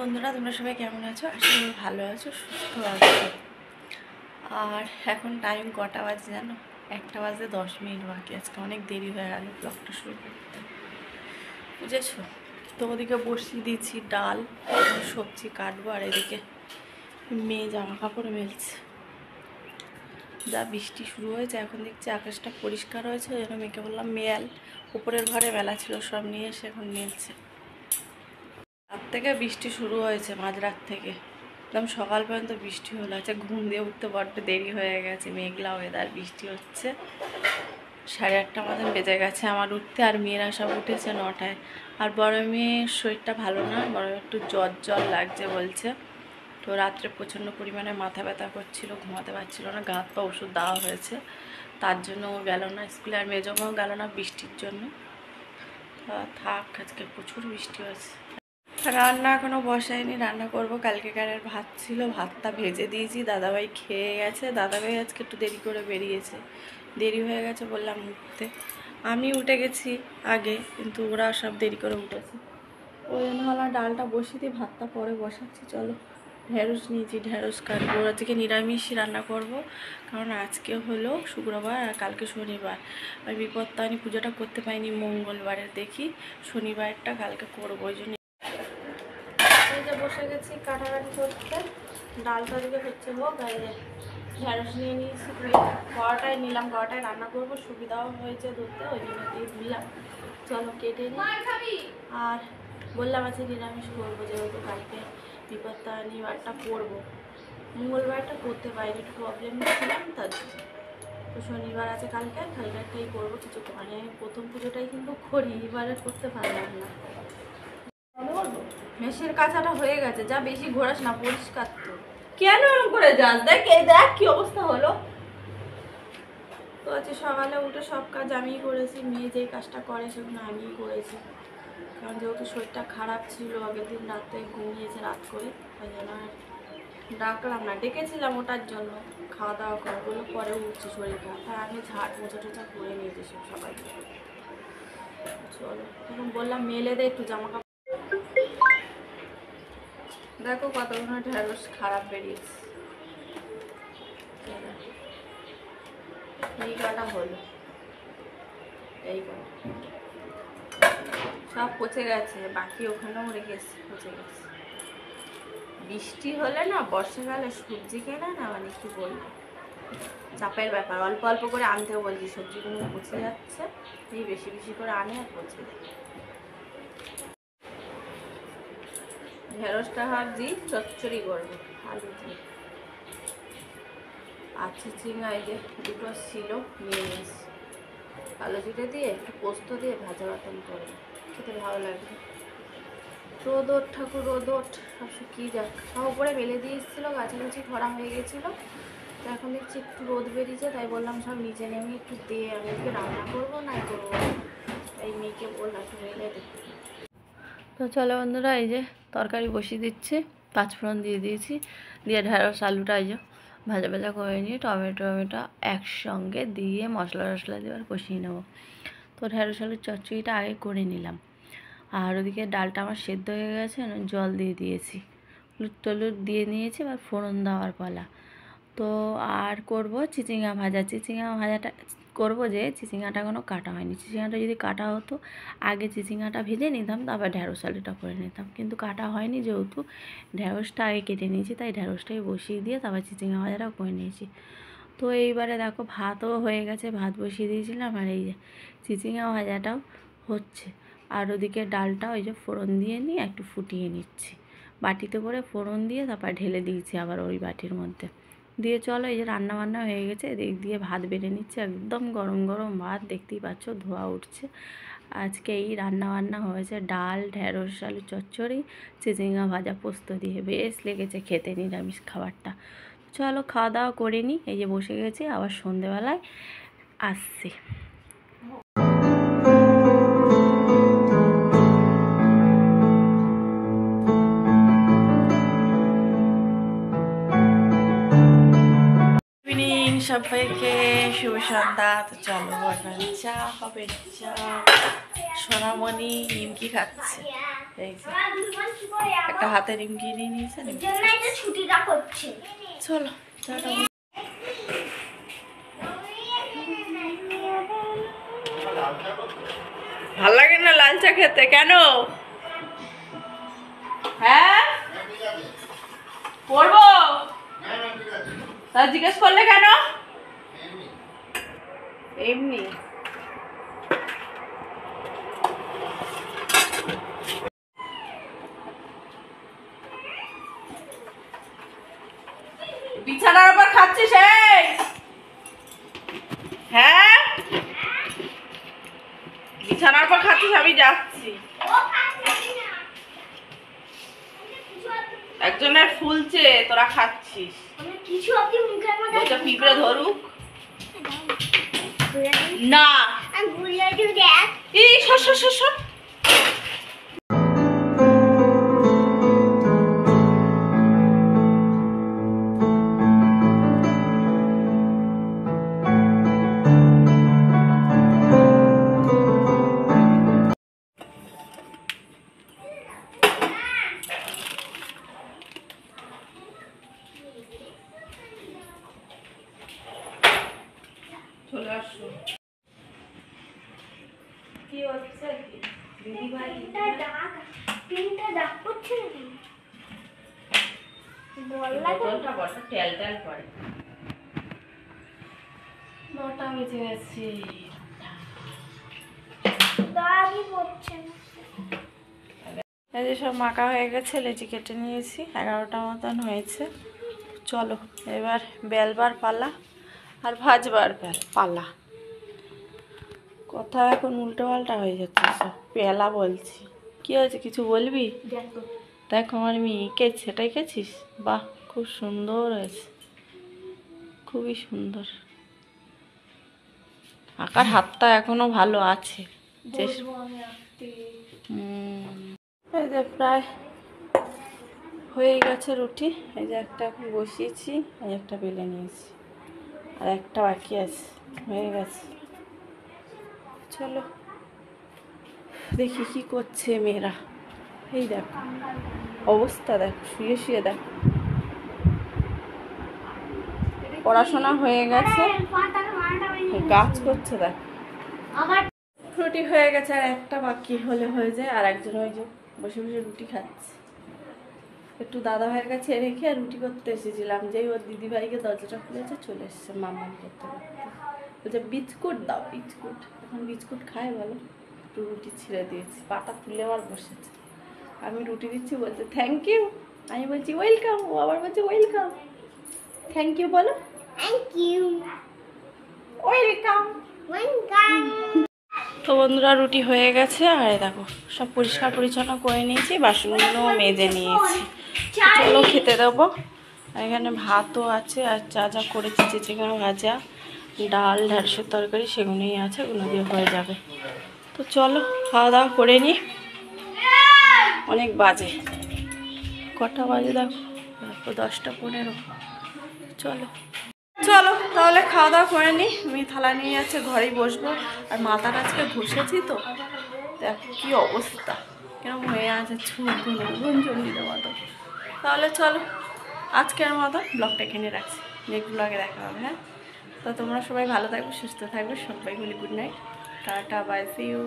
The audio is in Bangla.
বন্ধুরা, তোমরা সবাই কেমন আছো? আশা করি ভালো আছো, সুস্থ আছো। আর এখন টাইম কটা বাজে জানো? 1টা বাজে 10 মিনিট বাকি। আজকে অনেক দেরি হয়ে গেল ব্লগটা শুরু করতে, বুঝেছো? তো ওদিকে বসিয়ে দিয়েছি ডাল, সবজি কাটবো, আর এদিকে মেয়ে জামা কাপড় মেলছে। যা বৃষ্টি শুরু হয়েছে, এখন দেখছি আকাশটা পরিষ্কার হয়েছে, ওই জন্য মেয়েকে বললাম মেল। উপরের ঘরে মেলা ছিল, সব নিয়ে এসে এখন মেলছে। রাত থেকে বৃষ্টি শুরু হয়েছে, মাঝরাত থেকে একদম সকাল পর্যন্ত বৃষ্টি হলো। আচ্ছা, ঘুম দিয়ে উঠতে বড্ড দেরি হয়ে গেছে, মেঘলা ওয়েদার, বৃষ্টি হচ্ছে। 8:30 মতন বেজে গেছে আমার উঠতে, আর মেয়েরা সব উঠেছে 9টায়। আর বড় মেয়ের শরীরটা ভালো না, বড় একটু জ্বর লাগছে বলছে। তো রাত্রে প্রচণ্ড পরিমাণে মাথা ব্যথা করছিল, ঘুমাতে পারছিল না, গা হাত পা ওষুধ দেওয়া হয়েছে, তার জন্য ও গেল না স্কুলে। আর মেজমাও গেল না বৃষ্টির জন্য। থাক, আজকে প্রচুর বৃষ্টি হয়েছে। রান্না এখনো বসাইনি, রান্না করব। কালকেকারের ভাত ছিল, ভাতটা ভেজে দিয়েছি, দাদাভাই খেয়ে গেছে। দাদাভাই আজকে একটু দেরি করে বেরিয়েছে, দেরি হয়ে গেছে বললাম উঠতে। আমি উঠে গেছি আগে, কিন্তু ওরা সব দেরি করে উঠেছে। ওই জন্য হলো ডালটা বসিয়ে দিই, ভাতটা পরে বসাচ্ছি। চলো, ঢেঁড়স নিয়েছি, ঢেঁড়স কাটবো। আজকে নিরামিষই রান্না করব, কারণ আজকে হলো শুক্রবার আর কালকে শনিবার। আর বিপত্তারিণী পুজোটা করতে পারিনি মঙ্গলবারে, দেখি শনিবারটা কালকে করবো। ওই জন্য এই যে বসে গেছি কাটাকাটি করতে। ডালটা দিকে হচ্ছে হোক, আর ঢেঁড়স নিয়ে নিয়েছি, কড়াটায় নিলাম, কড়াটায় রান্না করবো, সুবিধাও হয়েছে ধরতে, ওই জন্য দিয়ে দিলাম। চলো কেটে নিই। আর বললাম আছে নিরামিষ করবো, যেহেতু কালকে বিপত্তারিণী বারটা করবো, মঙ্গলবারটা করতে পারিনি, একটু প্রবলেম ছিলাম তার জন্য। তো শনিবার আছে কালকে, কালকেরটাই করবো কিছু। মানে প্রথম পুজোটাই কিন্তু করি, এবারে করতে পারলাম না। মেশির কাছাটা হয়ে গেছে, যা বেশি ঘোরাস না, পরিষ্কার তো। কেন এরকম করে যাস? দেখ দেখ কি অবস্থা হলো। তো আজকে সকালে উঠে সব কাজ আমিই করেছি, মেয়ে যেই কাজটা করে সেগুলো আমিই করেছি। কারণ যেহেতু শরীরটা খারাপ ছিল, আগের দিন রাতে ঘুমিয়েছে রাত করে, তাই জন্য আর ডাকলাম না। ডেকেছিলাম ওটার জন্য, খাওয়া দাওয়া করবো, পরে উঠছি শরীর খারাপ, তাই আমি ঝাড় মোছা টোছা করে নিয়েছি সব সবাই। চলো, তখন বললাম মেলে দে একটু জামা কাপড়। দেখো কতগুলো ঢেঁড়স খারাপ বেরিয়েছে, এই কাটা হলো, এই কাটা সব পচে গেছে, বাকি ওখানেও রেখেছি, পচে গেছে। বৃষ্টি হলে না, বর্ষাকালে সবজি কেনা না, মানে কি বলবো, চাপের ব্যাপার। অল্প অল্প করে আনতেও বলছি, সবজিগুলো পচে যাচ্ছে, এই বেশি বেশি করে আনে আর পচে যায়। ঢেঁড়সটা ভাবছি চচ্চড়ি করবো আলু দিয়ে। আচ্ছা, চিংড়া এই যে দুটো ছিল, নিয়ে নিয়েছি, কালো জিরে দিয়ে একটু পোস্ত দিয়ে ভাজা বাতন করে খেতে ভালো লাগবে। রোদ ওঠ ঠাকুর, রোদ ওঠ, সব শুকিয়ে যাক। সব উপরে মেলে দিয়ে এসেছিলো, গাছাগাছি খরা হয়ে গেছিলো, তো এখন দেখছি একটু রোদ বেরিয়েছে, তাই বললাম সব নিচে নেমে একটু দিয়ে আমি একটু রান্না করবো না করবো, তাই মেয়েকে বললাম একটু মেলে দেখতে। তো চলো বন্ধুরা, এই যে তরকারি বসিয়ে দিচ্ছি, পাঁচফোড়ন দিয়ে দিয়েছি, দিয়ে ঢেঁড়স আলুটা এই যে ভাজা ভাজা করে নিয়ে টমেটো একসঙ্গে দিয়ে মশলা টশলা দিয়ে আর কষিয়ে নেবো। তো ঢেঁড়স আলুর চচ্চড়িটা আগে করে নিলাম। আর ওদিকে ডালটা আমার সেদ্ধ হয়ে গেছে, জল দিয়ে দিয়েছি, হলুদ টলুদ দিয়ে নিয়েছি, এবার ফোড়ন দেওয়ার পালা। তো আর করব চিচিঙ্গা ভাজা। চিচিঙ্গা ভাজাটা করব, যে চিচিঙ্গাটা কোনো কাটা হয়নি। চিচিঙ্গাটা যদি কাটা হতো, আগে চিচিঙ্গাটা ভেজে নিতাম, তারপর ঢ্যাঁড়স আলুটা করে নিতাম, কিন্তু কাটা হয়নি, যেহেতু ঢ্যাঁড়সটা আগে কেটে নিয়েছি, তাই ঢ্যাঁড়সটাই বসিয়ে দিয়ে তারপর চিচিঙ্গা ভাজাটাও করে নিয়েছি। তো এইবারে দেখো ভাতও হয়ে গেছে, ভাত বসিয়ে দিয়েছিলাম, আর এই যে চিচিঙ্গা ভাজাটাও হচ্ছে। আর ওদিকে ডালটা ওই যে ফোড়ন দিয়ে নিয়ে একটু ফুটিয়ে নিচ্ছি, বাটিতে করে ফোড়ন দিয়ে তারপর ঢেলে দিয়েছি আবার ওই বাটির মধ্যে দিয়ে। চলো, এই যে রান্না বান্না হয়ে গেছে, এদিক দিয়ে ভাত বেড়ে নিচ্ছে, একদম গরম গরম ভাত, দেখতেই পাচ্ছ ধোয়া উঠছে। আজকে এই রান্না বান্না হয়েছে ডাল, ঢেঁড়স আলু চচ্চড়ি, চিচিঙ্গা ভাজা পোস্ত দিয়ে, বেশ লেগেছে খেতে নিরামিষ খাবারটা। চলো খাওয়া দাওয়া করে নিই, এই যে বসে গেছি, আবার সন্ধেবেলায় আসছি। সবাইকে শুভ সন্ধ্যা। তো চলো এখন চা হবে। চা সোনামণি নিমকি খাচ্ছে, এই যে একটা হাতে নিমকি নিয়ে নিয়েছে। চলো চাটা ভাল লাগে না লাল চা খেতে? কেন? হ্যাঁ পড়বো তা জিজ্ঞেস করলে কেন? এমনি বিছানার উপর খাচ্ছিস? হ্যাঁ বিছানার উপর খাচ্ছিস? আমি যাচ্ছি। একজনের ফুলছে, তোরা খাচ্ছিস। পিঁপড়ে ধরুক না। এই সর সর সর সর। কি হচ্ছে? দিদি ভাই তিনটা ডাক করছে বোতলটা বসে টেল টেল করে। 9টা বেজে গেছে। এই যে সব মাখা হয়ে গেছে, লেচি কেটে নিয়েছি। 11টা মতন হয়েছে। চলো এবার বেলবার পালা আর ভাজবার পালা। কথা এখন উল্টো পাল্টা হয়ে যাচ্ছে সব। পেলা বলছি, কি হয়েছে কিছু বলবি? দেখো আমার মেয়ে এঁকেছে, সেটা এঁকেছিস? বাহ খুব সুন্দর হয়েছে, খুবই সুন্দর। আঁকার হাতটা এখনো ভালো আছে। এই যে প্রায় হয়ে গেছে রুটি। এই যে একটা এখন বসিয়েছি, এই একটা বেলে নিয়েছি, আর একটা বাকি আছে। হয়ে গেছে। চলো দেখি কি করছে মেয়েরা। এই দেখো অবস্থা, দেখো শুয়ে শুয়ে দেখো। পড়াশোনা হয়ে গেছে, গাছ করছে দেখো। রুটি হয়ে গেছে, আর একটা বাকি হলে হয়ে যায়। আর একজন ওই যে বসে বসে রুটি খাচ্ছে। একটু দাদা ভাইয়ের কাছে রেখে রুটি করতে এসেছিলাম, যেই ওর দিদি ভাইকে দরজাটা খুলেছে চলে এসছে মামা করতে করতে। বলছে বিস্কুট দাও, বিস্কুট। এখন বিস্কুট খায় বলো? একটু রুটি ছিঁড়ে দিয়েছি, পাটা তুলে আবার বসেছে। আমি রুটি দিচ্ছি, বলছে থ্যাংক ইউ। আমি বলছি ওয়েলকাম, ও আবার বলছে ওয়েলকাম। থ্যাংক ইউ বলো। Thank you, welcome, welcome. তো বন্ধুরা রুটি হয়ে গেছে, আর দেখো সব পরিষ্কার পরিচ্ছন্ন করে নিয়েছি, বাসনগুলো মেজে নিয়েছি। চলো খেতে দেবো। এখানে ভাতও আছে, আর যা যা করেছি চিচিঙ্গা ভাজা, ডাল, ঢ্যাঁড়সের তরকারি, সেগুলোই আছে, ওগুলো দিয়ে হয়ে যাবে। তো চলো খাওয়া দাওয়া করে নিই। অনেক বাজে, কটা বাজে দেখো, 10টা 15। চলো চলো তাহলে খাওয়া দাওয়া করে নিই। আমি থালা নিয়ে যাচ্ছে, ঘরেই বসবো। আর মাথাটা আজকে ঘষেছি তো, দেখো কি অবস্থা, কেরম হয়ে আছে, চুলগুলো গুঞ্জনির মতো। তাহলে চলো আজকের মতো ব্লগটা এখানে রাখছি, নেক্সট ব্লগে দেখা হবে। হ্যাঁ, তো তোমরা সবাই ভালো থাকবে, সুস্থ থাকবে। সবাই বলি good night, tata, bye, see you.